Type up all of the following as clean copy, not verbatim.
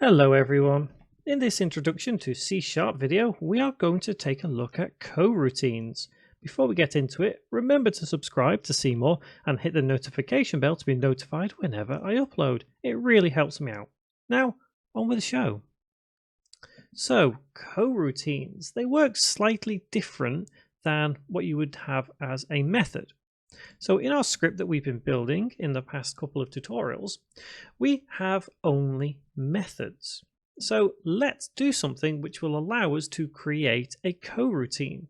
Hello everyone. In this introduction to C# video, we are going to take a look at coroutines. Before we get into it, remember to subscribe to see more and hit the notification bell to be notified whenever I upload. It really helps me out. Now, on with the show. So, coroutines, they work slightly different than what you would have as a method. So in our script that we've been building in the past couple of tutorials, we have only methods. So let's do something which will allow us to create a coroutine.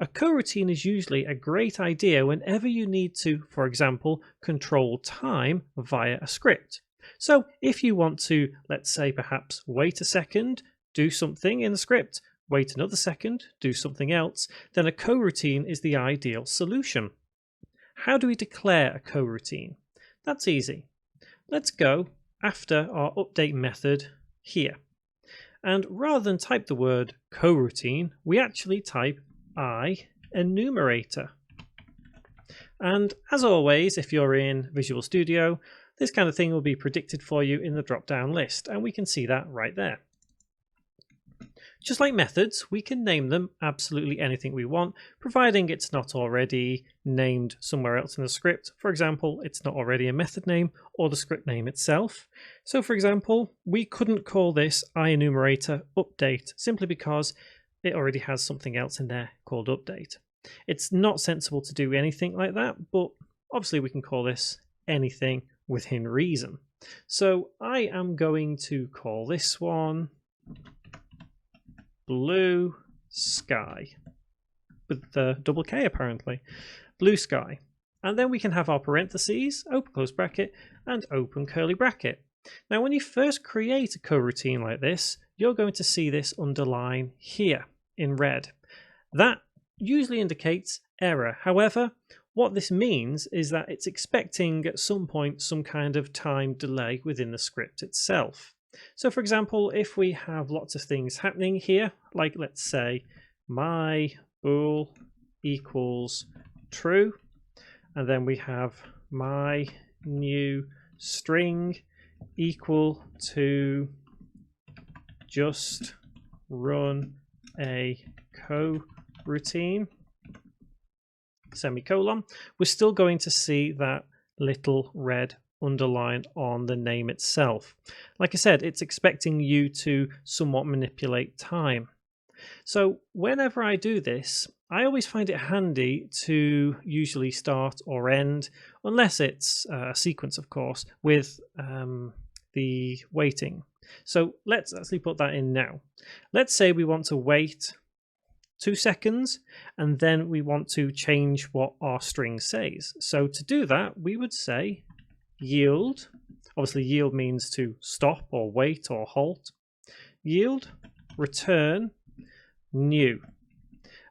A coroutine is usually a great idea whenever you need to, for example, control time via a script. So if you want to, let's say perhaps wait a second, do something in the script, wait another second, do something else, then a coroutine is the ideal solution. How do we declare a coroutine? That's easy. Let's go after our update method here. And rather than type the word coroutine, we actually type Ienumerator. And as always, if you're in Visual Studio, this kind of thing will be predicted for you in the drop-down list, and we can see that right there. Just like methods, we can name them absolutely anything we want, providing it's not already named somewhere else in the script. For example, it's not already a method name or the script name itself. So for example, we couldn't call this Ienumerator update simply because it already has something else in there called update. It's not sensible to do anything like that, but obviously we can call this anything within reason. So I am going to call this one Blue Sky, with the double K apparently, Blue Sky. And then we can have our parentheses, open close bracket, and open curly bracket. Now when you first create a coroutine like this, you're going to see this underline here in red. That usually indicates error. However, what this means is that it's expecting at some point some kind of time delay within the script itself. So for example, if we have lots of things happening here, like let's say my bool equals true, and then we have my new string equal to just run a coroutine, semicolon, we're still going to see that little red underline on the name itself. Like I said, it's expecting you to somewhat manipulate time. So whenever I do this, I always find it handy to usually start or end, unless it's a sequence, of course, with the waiting. So let's actually put that in now. Let's say we want to wait 2 seconds, and then we want to change what our string says. So to do that, we would say yield. Obviously yield means to stop or wait or halt. Yield return new.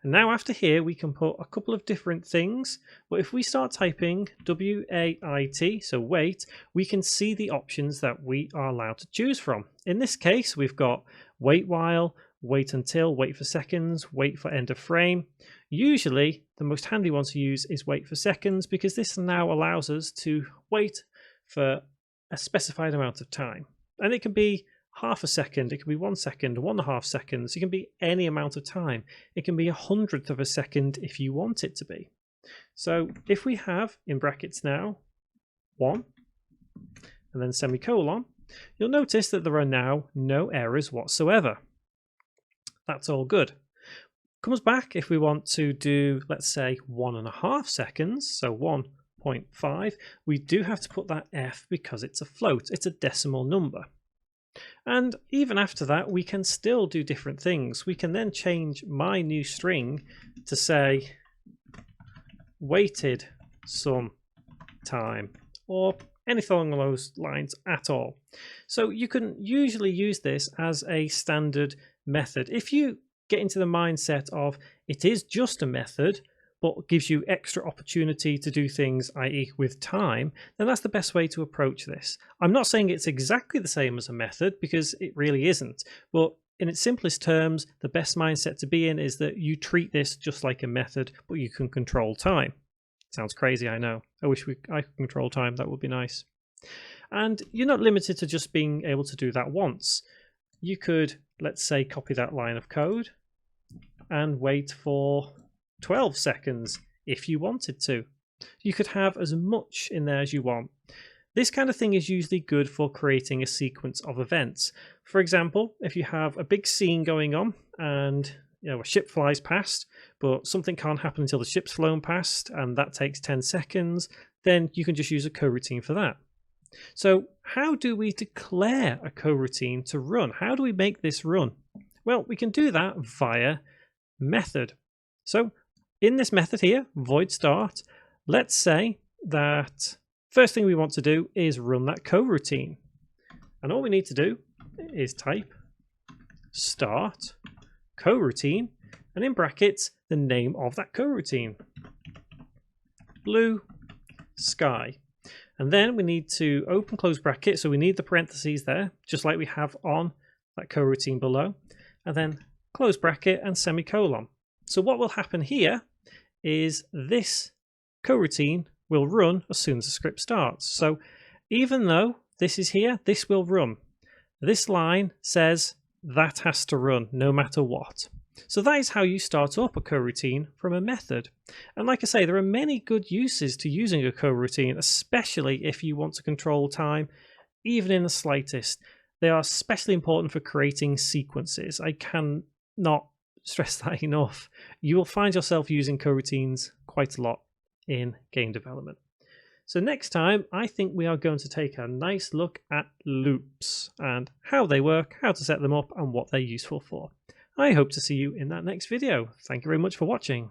And now after here we can put a couple of different things, but if we start typing wait, so wait, we can see the options that we are allowed to choose from. In this case we've got wait while, wait until, wait for seconds, wait for end of frame. Usually the most handy one to use is wait for seconds, because this now allows us to wait for a specified amount of time. And it can be half a second, it can be 1 second, 1.5 seconds, it can be any amount of time. It can be 100th of a second if you want it to be. So if we have, in brackets now, 1, and then semicolon, you'll notice that there are now no errors whatsoever. That's all good. Comes back if we want to do, let's say, 1.5 seconds, so 1.5, we do have to put that F because it's a float, it's a decimal number. And even after that, we can still do different things. We can then change my new string to say waited some time, or anything along those lines at all. So you can usually use this as a standard method. If you get into the mindset of it is just a method but gives you extra opportunity to do things, i.e. with time, then that's the best way to approach this. I'm not saying it's exactly the same as a method, because it really isn't, but in its simplest terms, the best mindset to be in is that you treat this just like a method, but you can control time. Sounds crazy, I know. I wish I could control time, that would be nice. And you're not limited to just being able to do that once. you could, let's say, copy that line of code and wait for 12 seconds if you wanted to. You could have as much in there as you want. This kind of thing is usually good for creating a sequence of events. For example, if you have a big scene going on and a ship flies past, but something can't happen until the ship's flown past, and that takes 10 seconds, then you can just use a coroutine for that. So how do we declare a coroutine to run? How do we make this run? Well, we can do that via method. So in this method here, void start, let's say that first thing we want to do is run that coroutine. And all we need to do is type start coroutine, and in brackets, the name of that coroutine. Blue sky. And then we need to open close bracket, so we need the parentheses there, just like we have on that coroutine below. And then close bracket and semicolon. So what will happen here is this coroutine will run as soon as the script starts. So even though this is here, this will run. This line says that has to run no matter what. So that is how you start up a coroutine from a method. And like I say, there are many good uses to using a coroutine, especially if you want to control time, even in the slightest. They are especially important for creating sequences. I cannot stress that enough. You will find yourself using coroutines quite a lot in game development. So next time, I think we are going to take a nice look at loops and how they work, how to set them up, and what they're useful for. I hope to see you in that next video. Thank you very much for watching.